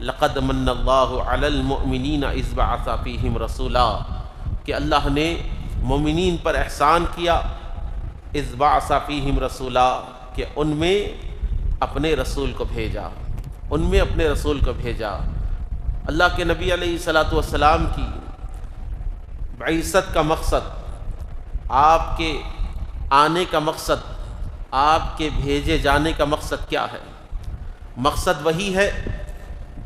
لقد من اللہ علی المؤمنین اذ بعث فیہم رسولا، کہ اللہ نے مومنین پر احسان کیا، اذ بعث فیہم رسولا، کہ ان میں اپنے رسول کو بھیجا، ان میں اپنے رسول کو بھیجا۔ اللہ کے نبی علیہ الصلوۃ والسلام کی بعثت کا مقصد، آپ کے آنے کا مقصد، آپ کے بھیجے جانے کا مقصد کیا ہے؟ مقصد وہی ہے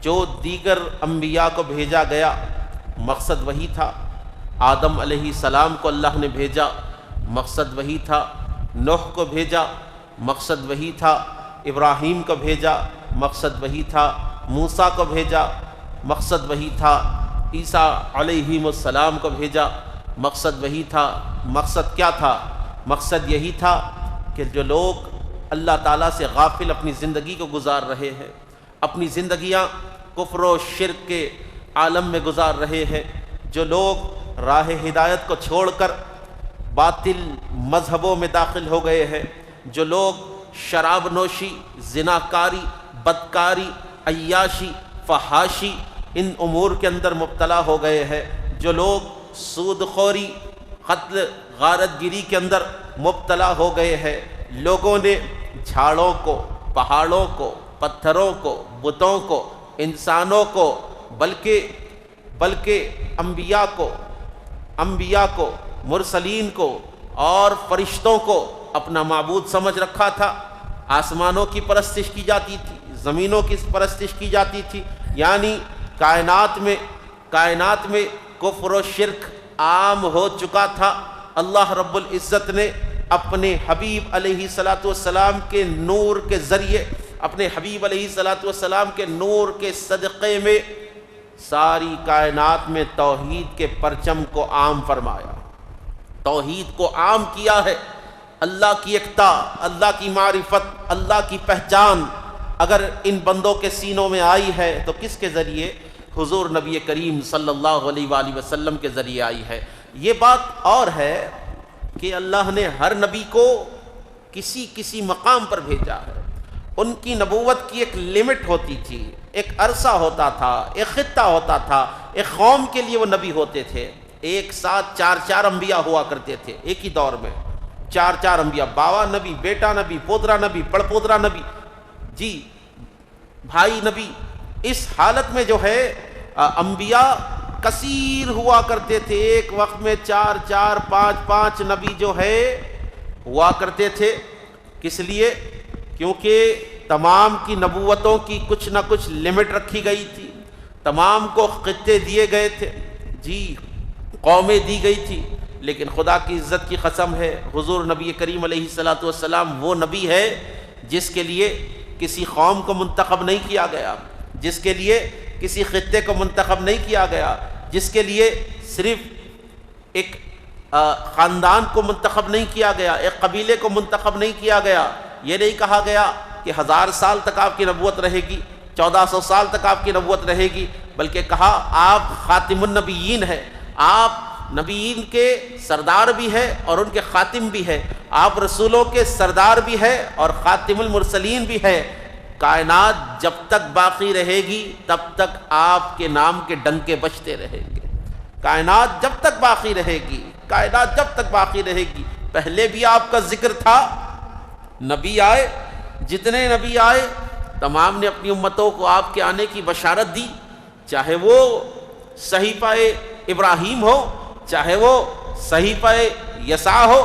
جو دیگر انبیاء کو بھیجا گیا، مقصد وہی تھا۔ آدم علیہ السلام کو اللہ نے بھیجا، مقصد وہی تھا۔ نوح کو بھیجا، مقصد وہی تھا۔ ابراہیم کو بھیجا، مقصد وہی تھا۔ موسیٰ کو بھیجا، مقصد وہی تھا۔ عیسیٰ علیہ السلام کو بھیجا، مقصد وہی تھا۔ مقصد کیا تھا؟ مقصد یہی تھا کہ جو لوگ اللہ تعالیٰ سے غافل اپنی زندگی کو گزار رہے ہیں، اپنی زندگیاں کفر و شرک کے عالم میں گزار رہے ہیں، جو لوگ راہ ہدایت کو چھوڑ کر باطل مذہبوں میں داخل ہو گئے ہیں، جو لوگ شراب نوشی، زناکاری، بدکاری، عیاشی، فحاشی، ان امور کے اندر مبتلا ہو گئے ہیں، جو لوگ سود خوری، قتل غارت گیری کے اندر مبتلا ہو گئے ہیں، لوگوں نے جھاڑوں کو، پہاڑوں کو، پتھروں کو، بتوں کو، انسانوں کو، بلکہ انبیاء کو، مرسلین کو اور فرشتوں کو اپنا معبود سمجھ رکھا تھا۔ آسمانوں کی پرستش کی جاتی تھی، زمینوں کی پرستش کی جاتی تھی، یعنی کائنات میں کفر و شرک عام ہو چکا تھا۔ اللہ رب العزت نے اپنے حبیب علیہ الصلوۃ والسلام کے نور کے ذریعے، اپنے حبیب علیہ الصلوۃ والسلام کے نور کے صدقے میں ساری کائنات میں توحید کے پرچم کو عام فرمایا، توحید کو عام کیا ہے۔ اللہ کی یکتا، اللہ کی معرفت، اللہ کی پہچان اگر ان بندوں کے سینوں میں آئی ہے تو کس کے ذریعے؟ حضور نبی کریم صلی اللہ علیہ وآلہ وسلم کے ذریعے آئی ہے۔ یہ بات اور ہے کہ اللہ نے ہر نبی کو کسی مقام پر بھیجا ہے۔ ان کی نبوت کی ایک لمٹ ہوتی تھی، ایک عرصہ ہوتا تھا، ایک خطہ ہوتا تھا، ایک قوم کے لیے وہ نبی ہوتے تھے۔ ایک ساتھ چار انبیاء ہوا کرتے تھے ایک ہی دور میں، چار انبیاء، باوا نبی، بیٹا نبی، پودرا نبی، پڑپودرا نبی، جی بھائی نبی۔ اس حالت میں جو ہے انبیاء کثیر ہوا کرتے تھے، ایک وقت میں 4 5 نبی جو ہے ہوا کرتے تھے۔ کس لیے؟ کیونکہ تمام کی نبوتوں کی کچھ نہ کچھ لمٹ رکھی گئی تھی، تمام کو خطے دیے گئے تھے، جی قومیں دی گئی تھی۔ لیکن خدا کی عزت کی قسم ہے، حضور نبی کریم علیہ الصلوۃ والسلام وہ نبی ہے جس کے لیے کسی قوم کو منتخب نہیں کیا گیا، جس کے لیے کسی خطے کو منتخب نہیں کیا گیا، جس کے لیے صرف ایک خاندان کو منتخب نہیں کیا گیا، ایک قبیلے کو منتخب نہیں کیا گیا۔ یہ نہیں کہا گیا کہ 1000 سال تک آپ کی نبوت رہے گی، 1400 سال تک آپ کی نبوت رہے گی، بلکہ کہا آپ خاتم النبیین ہیں، آپ نبیین کے سردار بھی ہے اور ان کے خاتم بھی ہے، آپ رسولوں کے سردار بھی ہے اور خاتم المرسلین بھی ہے۔ کائنات جب تک باقی رہے گی تب تک آپ کے نام کے ڈنکے بجتے رہیں گے، کائنات جب تک باقی رہے گی، کائنات جب تک باقی رہے گی۔ پہلے بھی آپ کا ذکر تھا، نبی آئے، جتنے نبی آئے تمام نے اپنی امتوں کو آپ کے آنے کی بشارت دی، چاہے وہ صحیفہ ابراہیم ہو، چاہے وہ صحیفہ یسع ہو،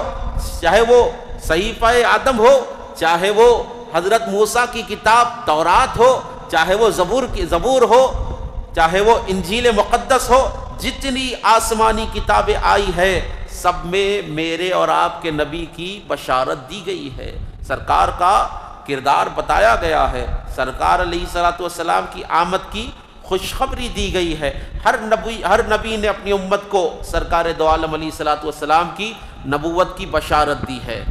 چاہے وہ صحیفہ آدم ہو، چاہے وہ حضرت موسیٰ کی کتاب تورات ہو، چاہے وہ زبور ہو، چاہے وہ انجیل مقدس ہو، جتنی آسمانی کتابیں آئی ہے سب میں میرے اور آپ کے نبی کی بشارت دی گئی ہے، سرکار کا کردار بتایا گیا ہے، سرکار علیہ الصلوۃ والسلام کی آمد کی خوشخبری دی گئی ہے۔ ہر نبی نے اپنی امت کو سرکار دو عالم علیہ الصلوۃ والسلام کی نبوت کی بشارت دی ہے۔